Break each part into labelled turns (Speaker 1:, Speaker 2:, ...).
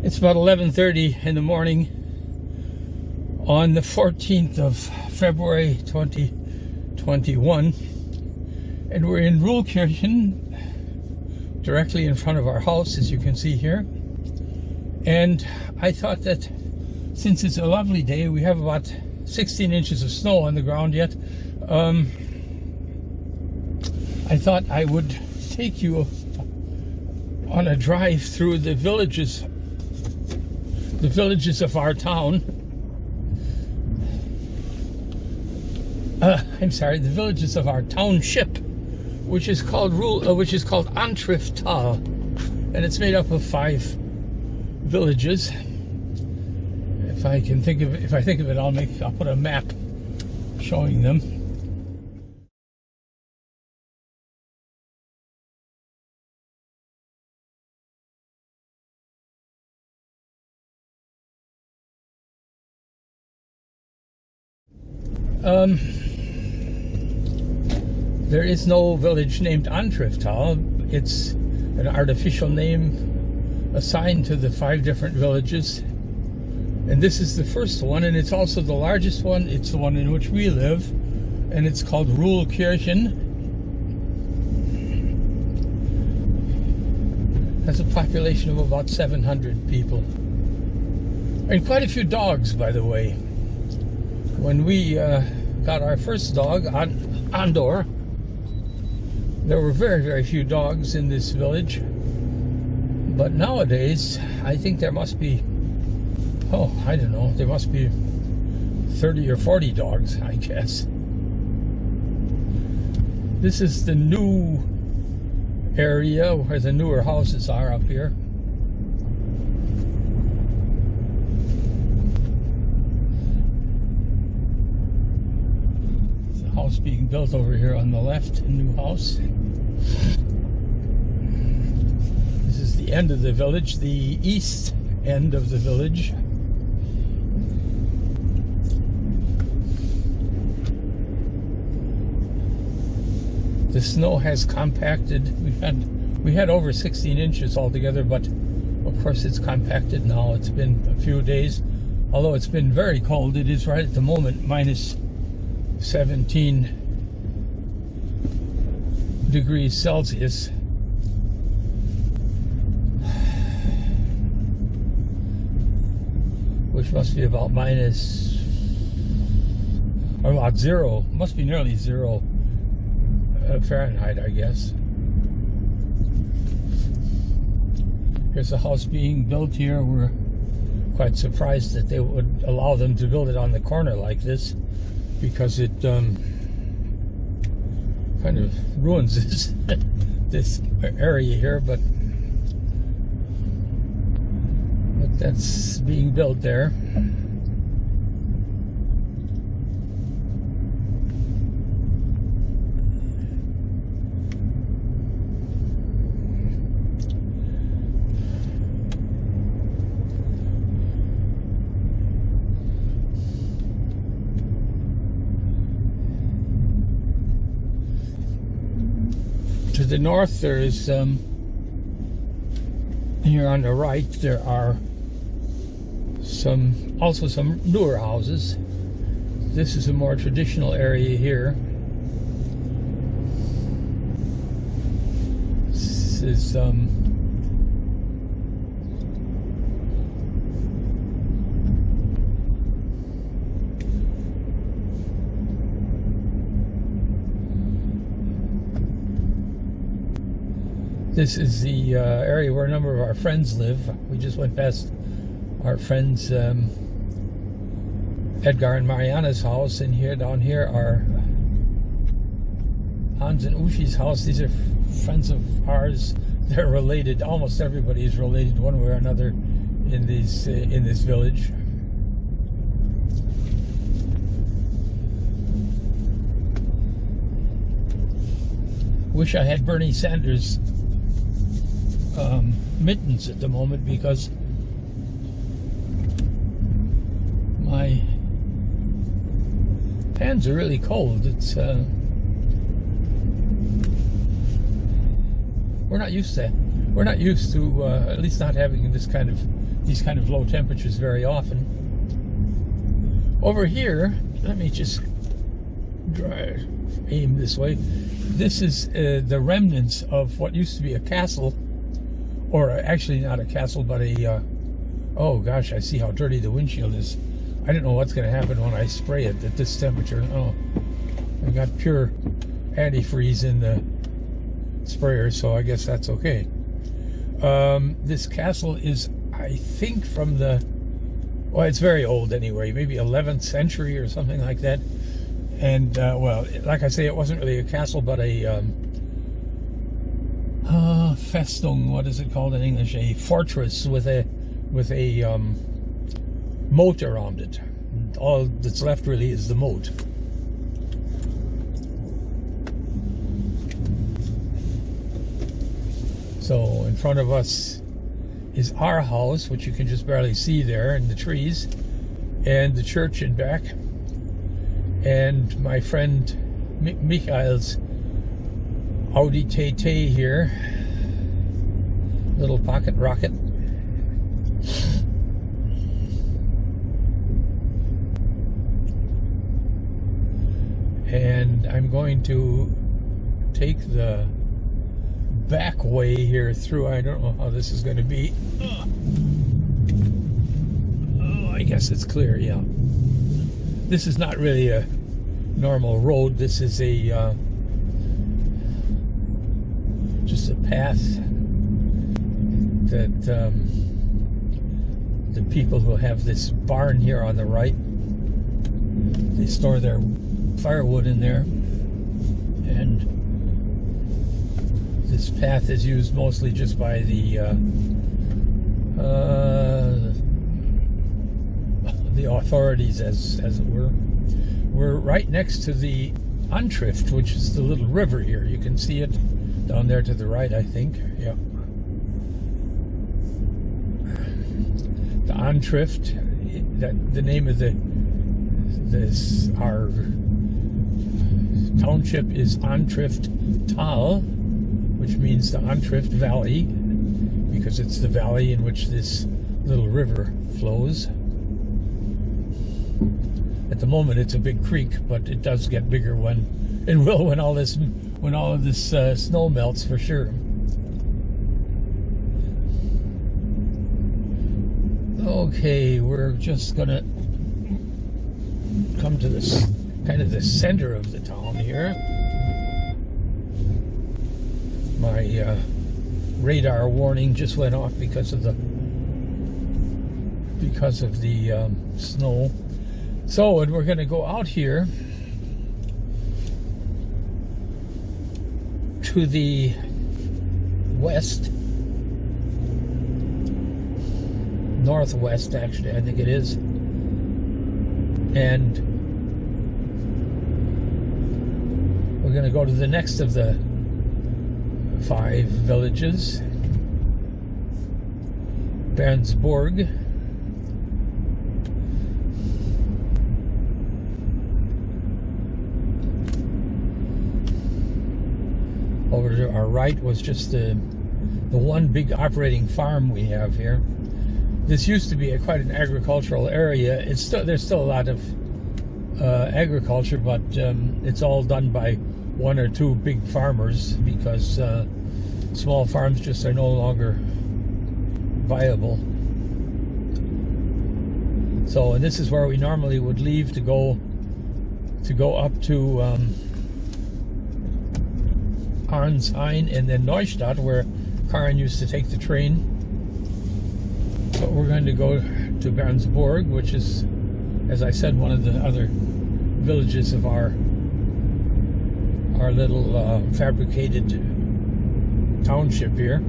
Speaker 1: It's about 11:30 in the morning on the 14th of February 2021, and we're in Ruhlkirchen, directly in front of our house, as you can see here. And I thought that since it's a lovely day, we have about 16 inches of snow on the ground yet, I thought I would take you on a drive through the villages of our town. The villages of our township, which is called Antrifttal, and it's made up of 5 villages. If I think of it, I'll put a map showing them. There is no village named Antrifttal. It's an artificial name assigned to the 5 different villages. And this is the first one, and it's also the largest one. It's the one in which we live, and it's called Ruhlkirchen. Has a population of about 700 people. And quite a few dogs, by the way. When we got our first dog, Andor, there were very, very few dogs in this village. But nowadays, I think there must be, there must be 30 or 40 dogs, I guess. This is the new area where the newer houses are up here. There's a house being built over here on the left, a new house. This is the end of the village, the east end of the village. The snow has compacted. We had over 16 inches altogether, but of course it's compacted now. It's been a few days, although it's been very cold. It is right at the moment minus 17 degrees Celsius. Which must be about zero. Must be nearly 0 Fahrenheit, I guess. Here's a house being built here. We're quite surprised that they would allow them to build it on the corner like this, because it kind of ruins this area here, but that's being built there. To the north, there is here on the right, there are also some newer houses. This is a more traditional area here. This is This is the area where a number of our friends live. We just went past our friends Edgar and Mariana's house, and down here are Hans and Ushi's house. These are friends of ours. They're related. Almost everybody is related one way or another in this village. Wish I had Bernie Sanders mittens at the moment, because my hands are really cold. It's we're not used to at least not having this kind of these kind of low temperatures very often. Over here, let me just aim this way. This is the remnants of what used to be a castle, or actually not a castle, but a, oh gosh, I see how dirty the windshield is. I don't know what's going to happen when I spray it at this temperature. Oh, I've got pure antifreeze in the sprayer, so I guess that's okay. This castle is, I think, from the, well, it's very old anyway, maybe 11th century or something like that. And, well, like I say, it wasn't really a castle, but a Festung, what is it called in English? A fortress with a moat around it. All that's left really is the moat. So in front of us is our house, which you can just barely see there in the trees, and the church in back, and my friend Michael's Audi TT here, little pocket rocket. And I'm going to take the back way here through. I don't know how this is going to be. Oh, I guess it's clear, yeah. This is not really a normal road. This is a just a path that the people who have this barn here on the right, they store their firewood in there, and this path is used mostly just by the authorities, as it were. We're right next to the Antrift, which is the little river here. You can see it down there to the right, I think. Yeah. The Antrift, the name of our township is Antrifttal, which means the Antrift Valley, because it's the valley in which this little river flows. At the moment, it's a big creek, but it does get bigger when all of this snow melts, for sure. Okay, we're just gonna come to this kind of the center of the town here. My radar warning just went off because of the snow. So, and we're going to go out here to the west, northwest actually, I think it is, and we're going to go to the next of the 5 villages, Bernsborg. Over to our right was just the one big operating farm we have here. This used to be quite an agricultural area. There's still a lot of agriculture, but it's all done by 1 or 2 big farmers, because small farms just are no longer viable. So, and this is where we normally would leave to go up to Arnshain and then Neustadt, where Karen used to take the train. But we're going to go to Bernsborg, which is, as I said, one of the other villages of our little fabricated township here.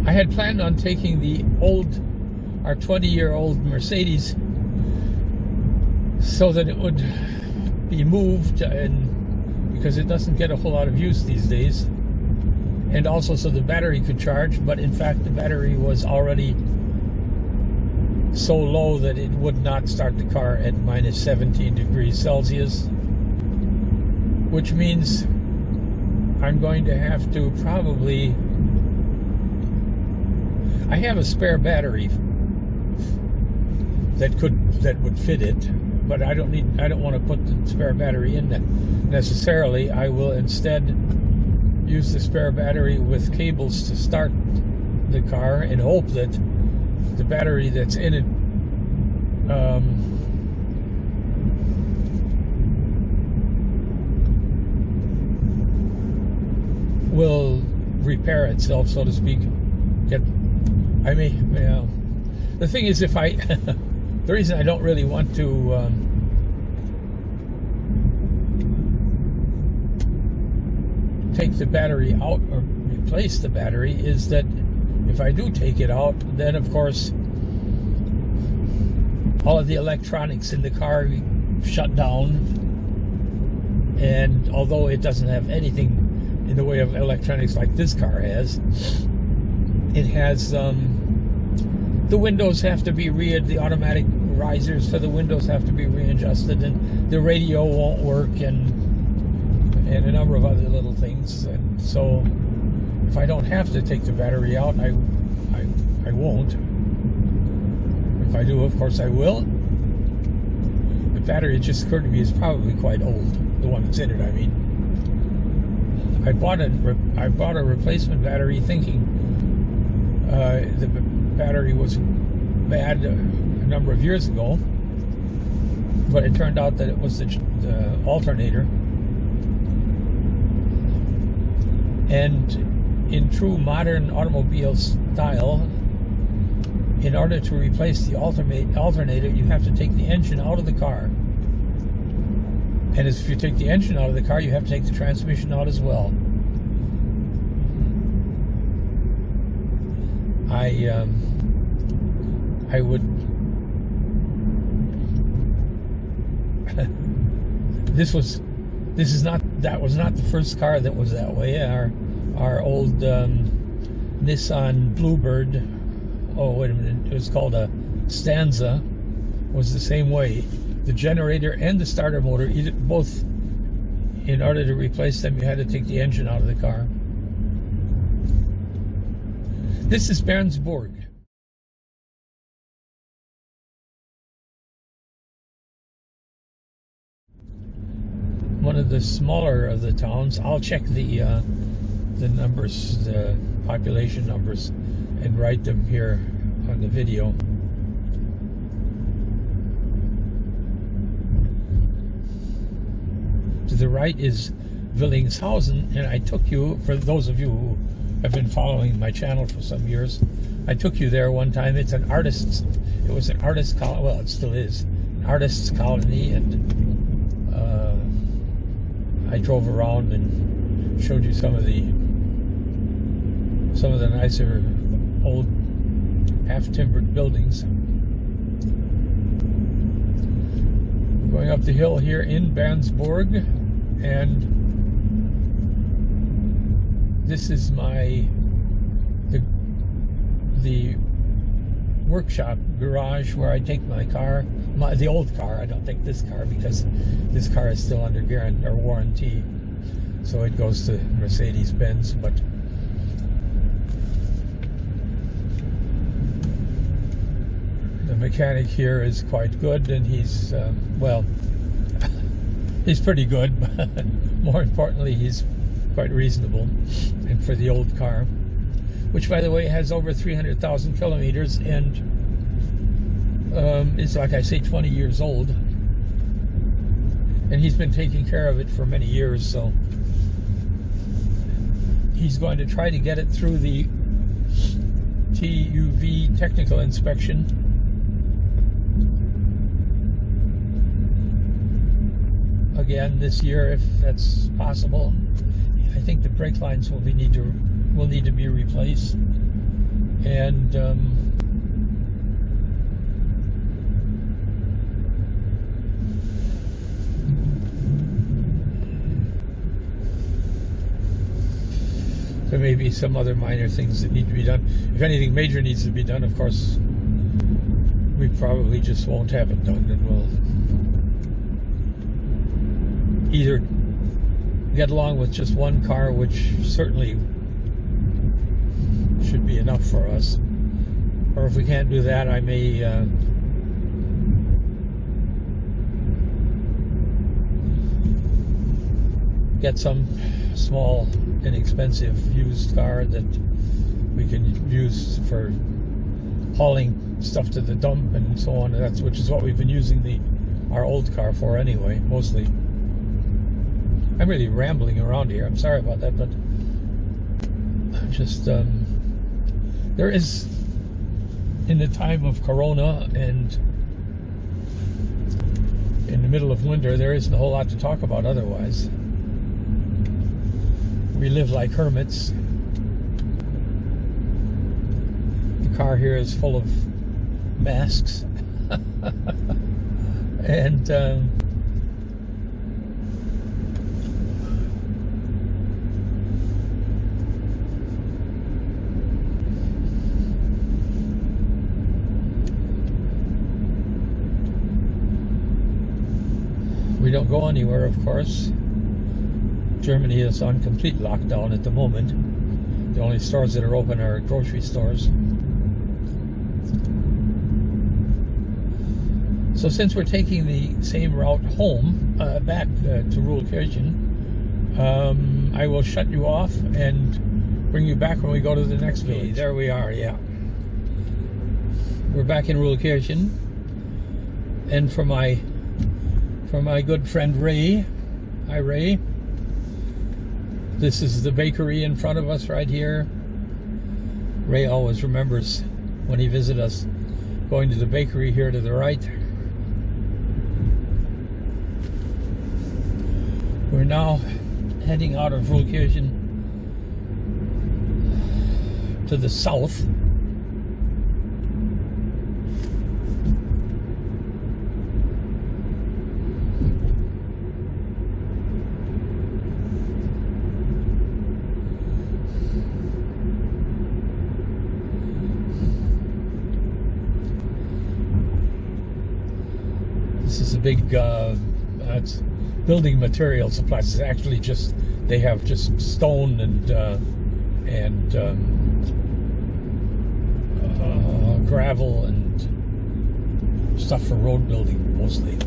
Speaker 1: I had planned on taking our 20-year-old Mercedes, so that it would be moved, and because it doesn't get a whole lot of use these days, and also so the battery could charge. But in fact, the battery was already so low that it would not start the car at minus 17 degrees Celsius, which means I'm going to have to probably, I have a spare battery that would fit it, but I don't want to put the spare battery in that necessarily. I will instead use the spare battery with cables to start the car and hope that the battery that's in it will repair itself, so to speak. The thing is, if I the reason I don't really want to take the battery out or replace the battery is that if I do take it out, then of course all of the electronics in the car shut down, and although it doesn't have anything in the way of electronics like this car has, it has the windows have to be the automatic risers for the windows have to be readjusted, and the radio won't work, and a number of other little things. And so if I don't have to take the battery out, I won't. If I do, of course I will. The battery, it just occurred to me, is probably quite old. The one that's in it, I mean. I bought a replacement battery thinking the battery was bad a number of years ago, but it turned out that it was the alternator. And in true modern automobile style, in order to replace the alternator, you have to take the engine out of the car. And if you take the engine out of the car, you have to take the transmission out as well. I would that was not the first car that was that way. Our old Nissan Bluebird, oh wait a minute, it was called a Stanza, was the same way. The generator and the starter motor, both, in order to replace them, you had to take the engine out of the car. This is Bernsburg. One of the smaller of the towns. I'll check the numbers, the population numbers, and write them here on the video. To the right is Willingshausen, and I took you, for those of you who have been following my channel for some years, I took you there one time. It was an artist's colony, well, it still is, an artist's colony, and I drove around and showed you some of the nicer old half-timbered buildings. Going up the hill here in Bernsburg, and this is the workshop garage where I take my car, the old car. I don't take this car because this car is still under warranty, so it goes to Mercedes-Benz. But the mechanic here is quite good, and he's well, he's pretty good, but more importantly, he's quite reasonable. And for the old car, which by the way has over 300,000 kilometers, and it's, like I say, 20 years old, and he's been taking care of it for many years, so he's going to try to get it through the TUV technical inspection. Again this year, if that's possible. I think the brake lines will need to be replaced, and there may be some other minor things that need to be done. If anything major needs to be done, of course, probably just won't have it done, and we'll either get along with just one car, which certainly should be enough for us, or if we can't do that, I may get some small inexpensive used car that we can use for hauling stuff to the dump and so on. And which is what we've been using our old car for anyway, mostly. I'm really rambling around here. I'm sorry about that, but just there is, in the time of Corona and in the middle of winter, there isn't a whole lot to talk about otherwise. We live like hermits. The car here is full of masks. And we don't go anywhere, of course. Germany is on complete lockdown at the moment. The only stores that are open are grocery stores. So since we're taking the same route home, back to rural Kirchen, I will shut you off and bring you back when we go to the next village. There we are, yeah. We're back in rural Kirchen. And for my good friend Ray, hi Ray. This is the bakery in front of us right here. Ray always remembers when he visits us going to the bakery here to the right. We're now heading out of Ruhlkirchen to the south. This is a big it's building material supplies. It's actually just, they have just stone and gravel and stuff for road building mostly.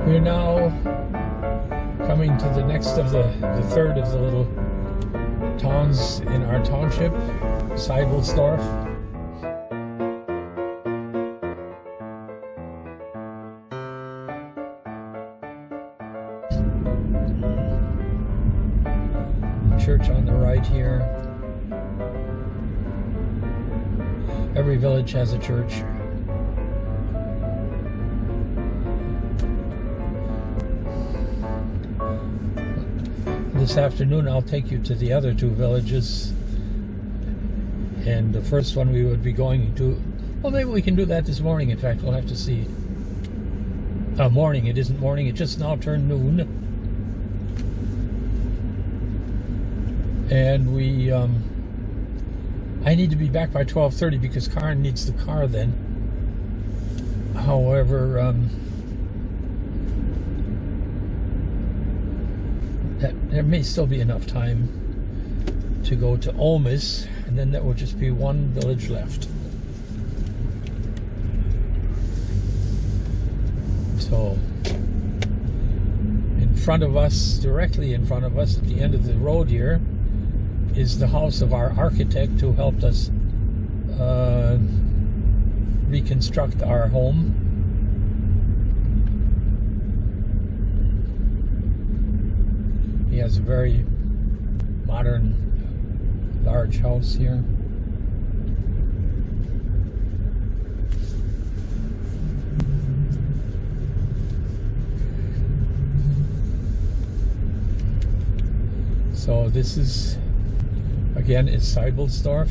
Speaker 1: We're now coming to the next of the third of the little towns in our township, Seidelsdorf. Church on the right here. Every village has a church. This afternoon I'll take you to the other two villages, and the first one we would be going to, well, maybe we can do that this morning. In fact, we'll have to see. Morning, it isn't morning, it just now turned noon, and we I need to be back by 12:30 because Karen needs the car then. However, there may still be enough time to go to Olmis, and then there will just be one village left. So in front of us, directly in front of us at the end of the road here, is the house of our architect who helped us reconstruct our home. He has a very modern, large house here. So this is, again, is Seibelsdorf.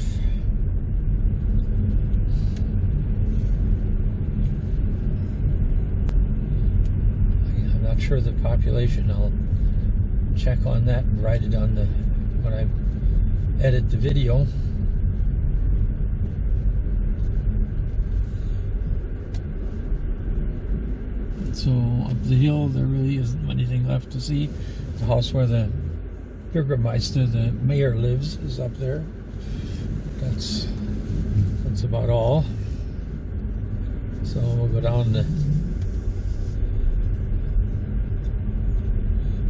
Speaker 1: I'm not sure the population. I'll check on that and write it on the when I edit the video. So up the hill there really isn't anything left to see. The house where the Bürgermeister, the mayor, lives is up there. That's about all. So we'll go down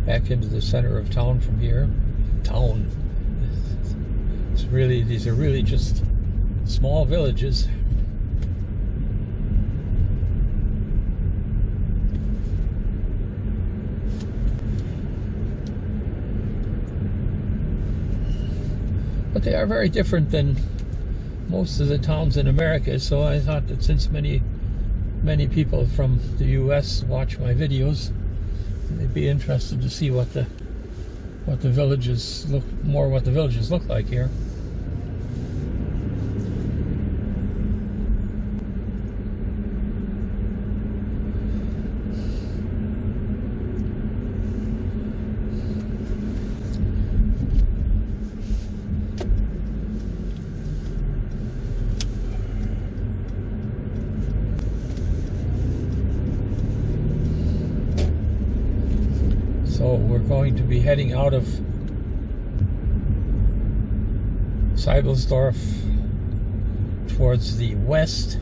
Speaker 1: back into the center of town from here. It's really, these are really just small villages. But they are very different than most of the towns in America, so I thought that since many people from the US watch my videos, they'd be interested to see what the villages look like here. So we're going to be heading out of Seibelsdorf towards the west.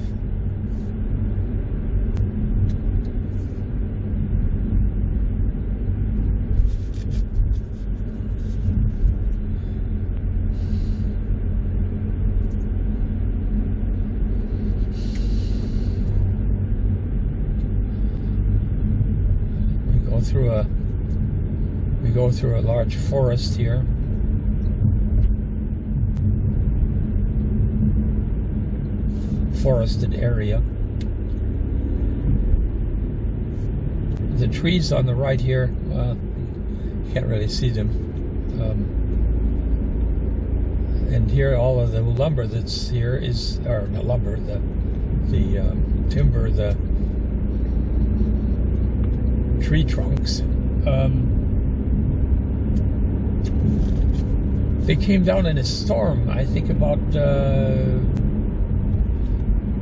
Speaker 1: We go through a large forest here. Forested area. The trees on the right here, well, you can't really see them. And here, all of the lumber that's here is, or not lumber, the timber, the tree trunks. They came down in a storm, I think about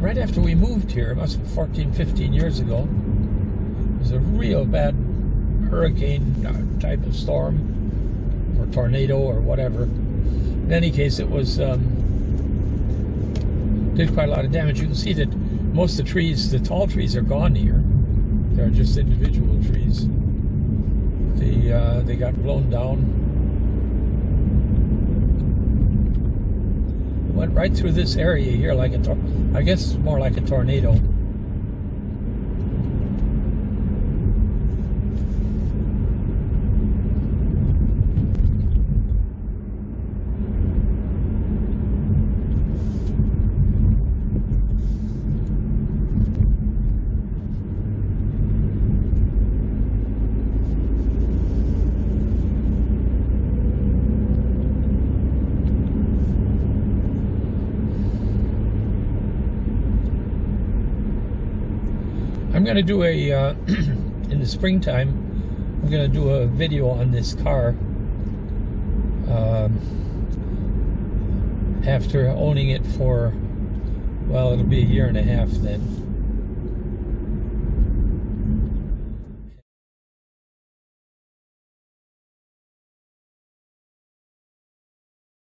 Speaker 1: right after we moved here. It must have been 14, 15 years ago. It was a real bad hurricane type of storm, or tornado, or whatever. In any case, it was did quite a lot of damage. You can see that most of the trees, the tall trees, are gone here. They're just individual trees. They got blown down. It went right through this area here like I guess more like a tornado. I'm going to do a, in the springtime, I'm going to do a video on this car after owning it for, well, it'll be a year and a half then.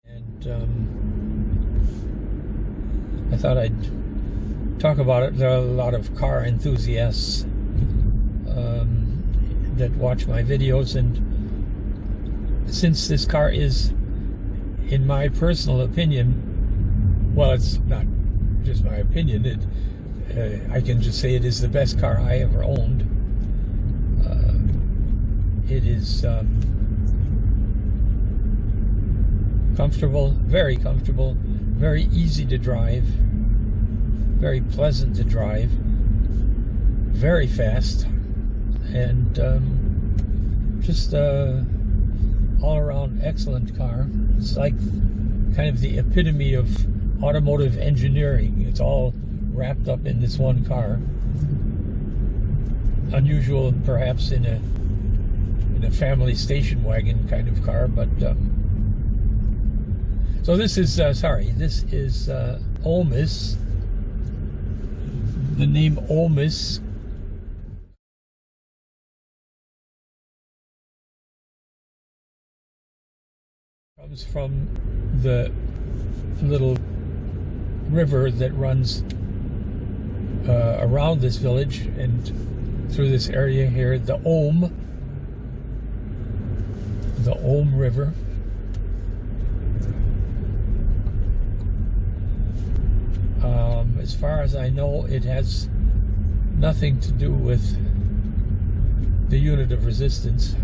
Speaker 1: And I thought I'd talk about it. There are a lot of car enthusiasts that watch my videos, and since this car is, in my personal opinion, well, it's not just my opinion, I can just say it is the best car I ever owned. It is comfortable, very easy to drive, very pleasant to drive, very fast, and just all-around excellent car. It's like kind of the epitome of automotive engineering. It's all wrapped up in this one car. Unusual, perhaps, in a family station wagon kind of car, but so this is this is Olmis. The name Olmis comes from the little river that runs around this village and through this area here, the Ohm River. As far as I know, it has nothing to do with the unit of resistance.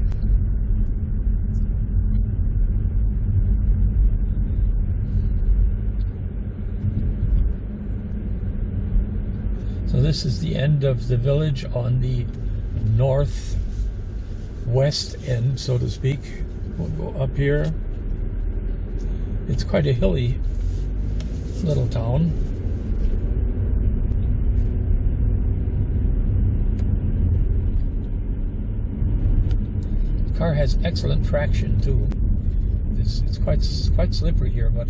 Speaker 1: So this is the end of the village on the northwest end, so to speak. We'll go up here. It's quite a hilly little town. The car has excellent traction too. It's quite slippery here, but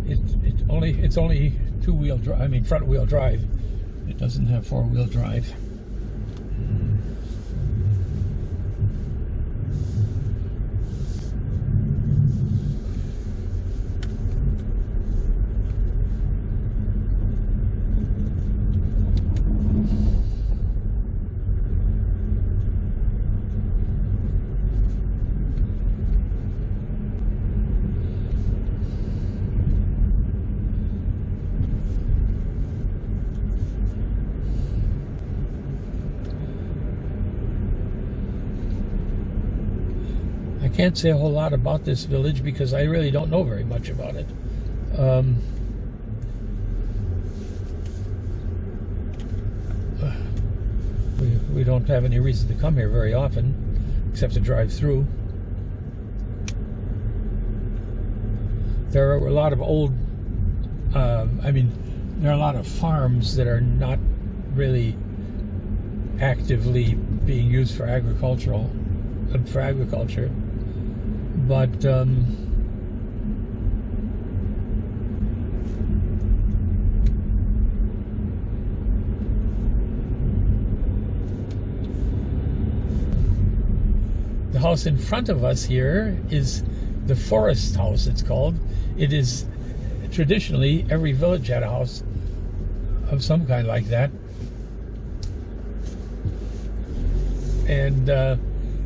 Speaker 1: it's only two-wheel drive. I mean, front-wheel drive. It doesn't have four-wheel drive. I can't say a whole lot about this village because I really don't know very much about it. We don't have any reason to come here very often, except to drive through. There are a lot of old, there are a lot of farms that are not really actively being used for agriculture, but the house in front of us here is the forest house, it's called. It is traditionally, every village had a house of some kind like that. And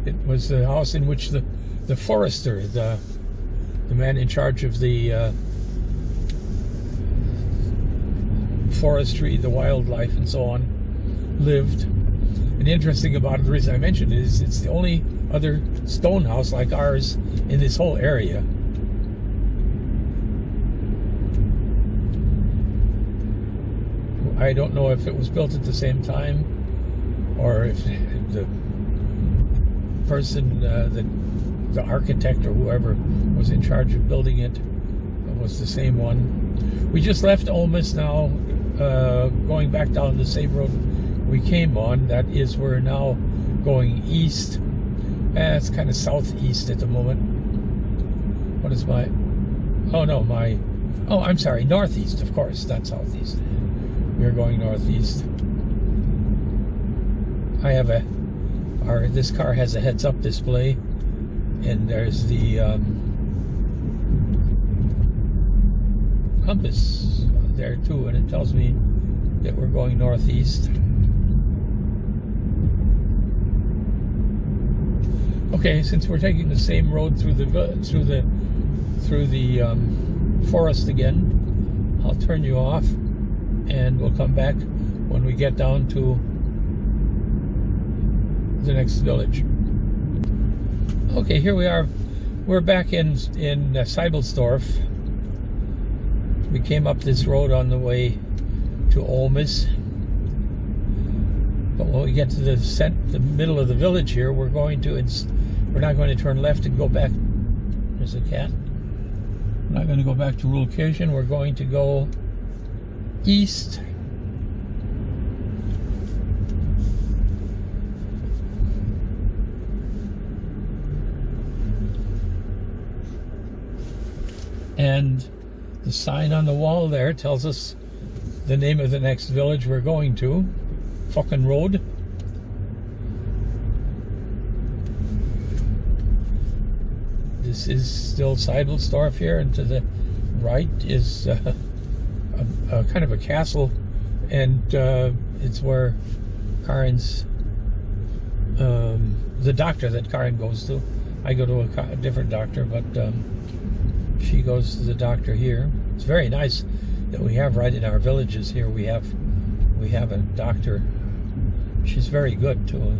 Speaker 1: it was the house in which the forester, the man in charge of the forestry, the wildlife, and so on, lived. And the interesting about it, the reason I mentioned it, is it's the only other stone house like ours in this whole area. I don't know if it was built at the same time or if the person, the architect or whoever was in charge of building it was the same one. We just left Olmis now, going back down the same road we came on. That is, we're now going east. It's kind of southeast at the moment. What is my... I'm sorry, northeast, of course, not southeast. We're going northeast. I have this car has a heads-up display, and there's the compass there too, and it tells me that we're going northeast. Okay, since we're taking the same road through the forest again, I'll turn you off, and we'll come back when we get down to the next village. Okay, here we are. We're back in Seibelsdorf. We came up this road on the way to Olmis. But when we get to the middle of the village here, we're not going to turn left and go back. There's a cat. We're not going to go back to Ruhlkirchen. We're going to go east. And the sign on the wall there tells us the name of the next village we're going to. Fucking road. This is still Seibelsdorf here, and to the right is a kind of a castle, and it's where Karin's the doctor that Karin goes to. I go to a different doctor, but she goes to the doctor here. It's very nice that we have right in our villages here. We have a doctor. She's very good too.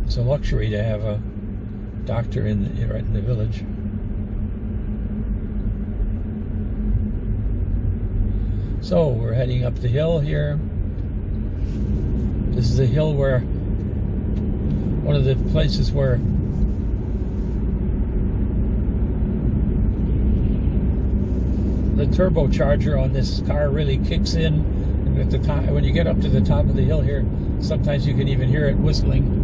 Speaker 1: It's a luxury to have a doctor right in the village. So we're heading up the hill here. This is a hill where one of the places where the turbocharger on this car really kicks in, and at the top, when you get up to the top of the hill here, sometimes you can even hear it whistling.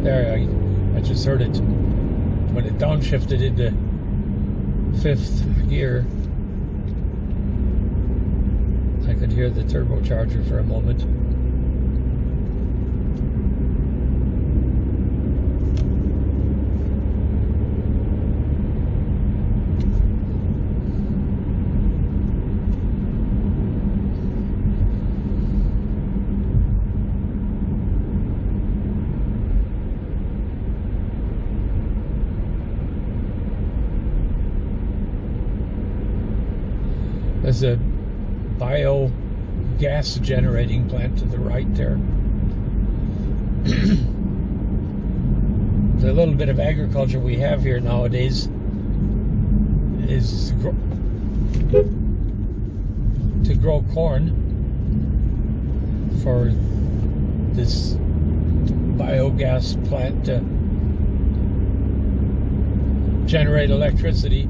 Speaker 1: There, I just heard it when it downshifted into 5th gear. I could hear the turbocharger for a moment. There's a biogas generating plant to the right there. The little bit of agriculture we have here nowadays is to grow corn for this biogas plant to generate electricity.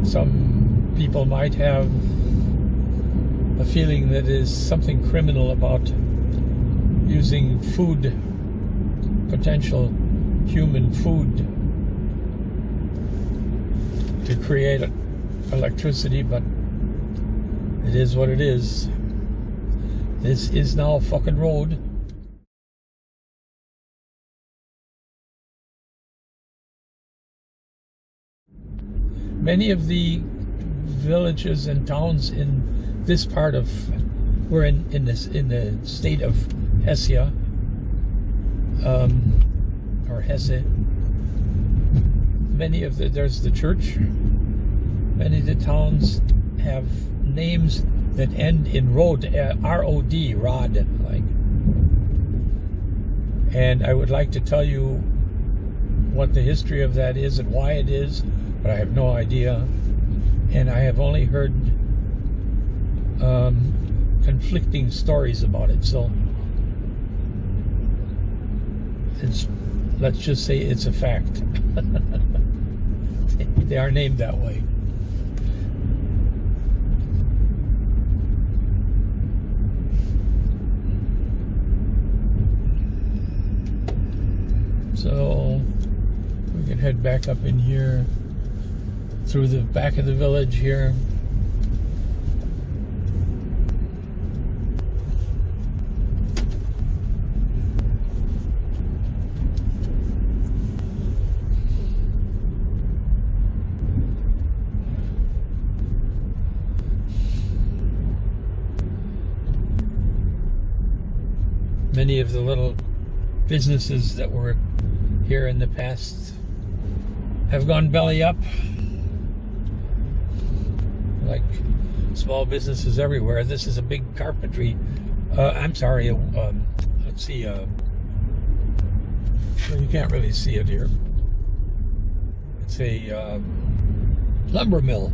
Speaker 1: Some people might have a feeling that there's something criminal about using food, potential human food, to create electricity, but it is what it is. This is now a fucking road. Many of the villages and towns in this part of, we're in the state of Hesse, or Hesse. There's the church. Many of the towns have names that end in road, R-O-D, rod, like. And I would like to tell you what the history of that is and why it is, but I have no idea, and I have only heard conflicting stories about it. So let's just say it's a fact. They are named that way. So we can head back up in here through the back of the village here. Many of the little businesses that were here in the past have gone belly up, like small businesses everywhere. This is a big carpentry, let's see, well, you can't really see it here. It's a lumber mill.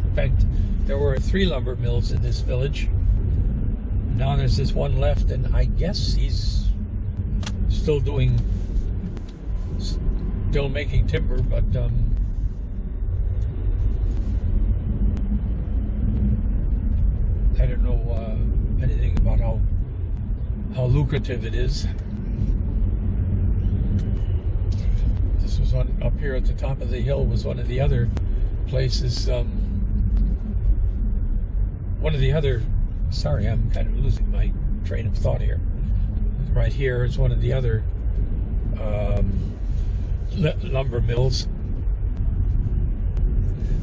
Speaker 1: In fact, there were 3 lumber mills in this village. Now there's this one left, and I guess he's still making timber, but I don't know anything about how lucrative it is. This was one up here at the top of the hill, was one of the other places. Sorry, I'm kind of losing my train of thought here. Right here is one of the other lumber mills.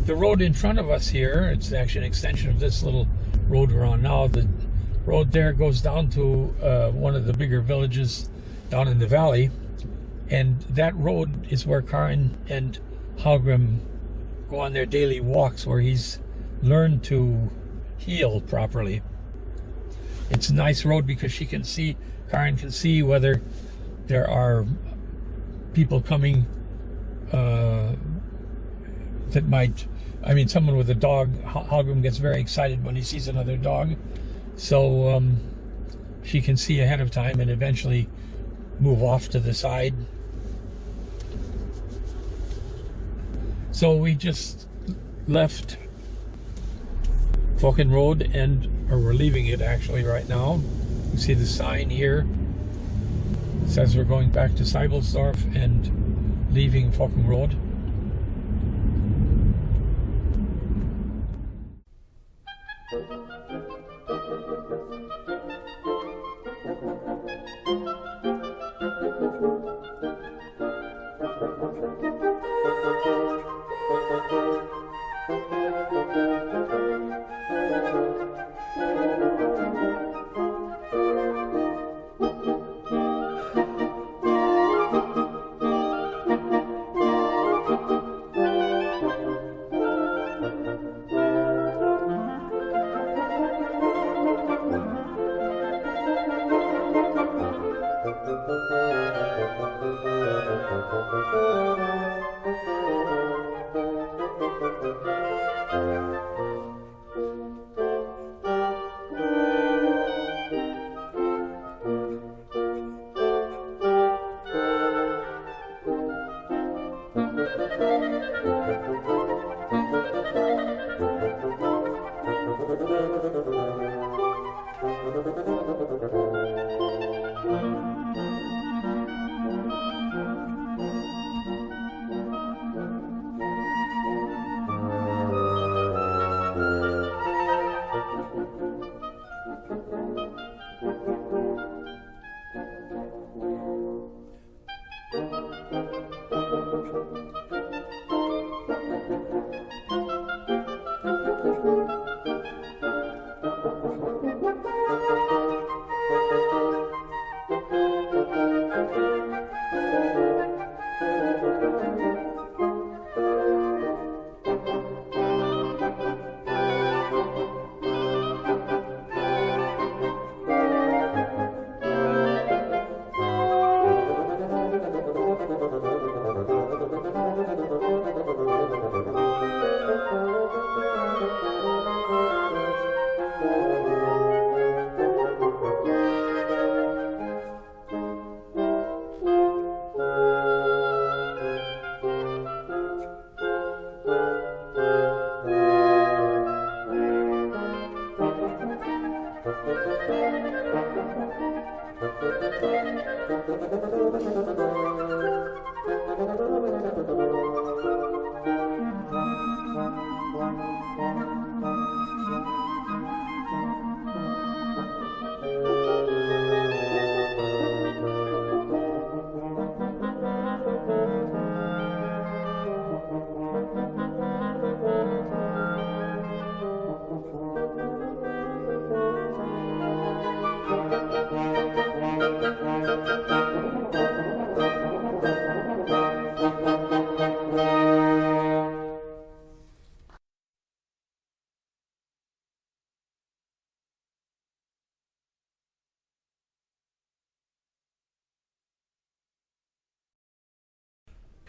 Speaker 1: The road in front of us here, it's actually an extension of this little road we're on now. The road there goes down to one of the bigger villages down in the valley, and that road is where Karin and Hallgrim go on their daily walks, where he's learned to heel properly. It's a nice road because Karin can see whether there are people coming that might, someone with a dog. Hallgrim gets very excited when he sees another dog. So she can see ahead of time and eventually move off to the side. So we just left Falcon Road, or we're leaving it actually right now. You see the sign here. It says we're going back to Seibelsdorf and leaving Falcon Road.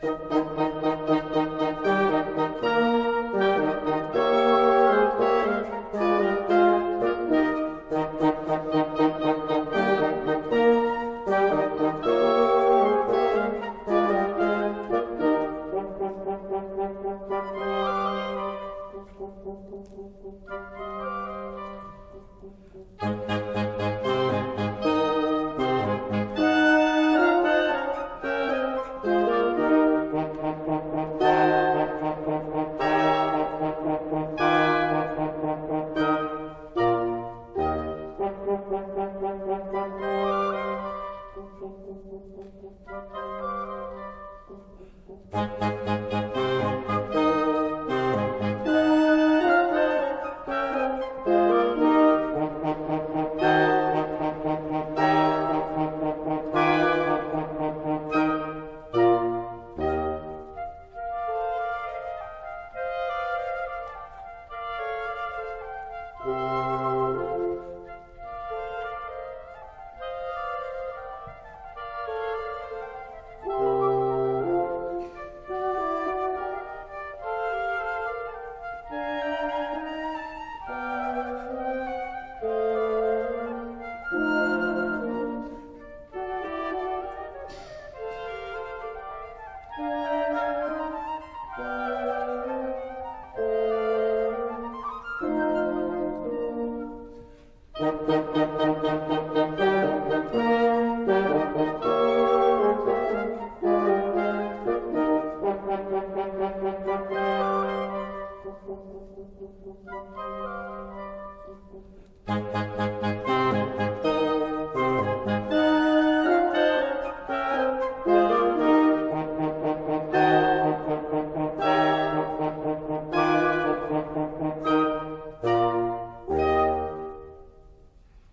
Speaker 2: Thank you.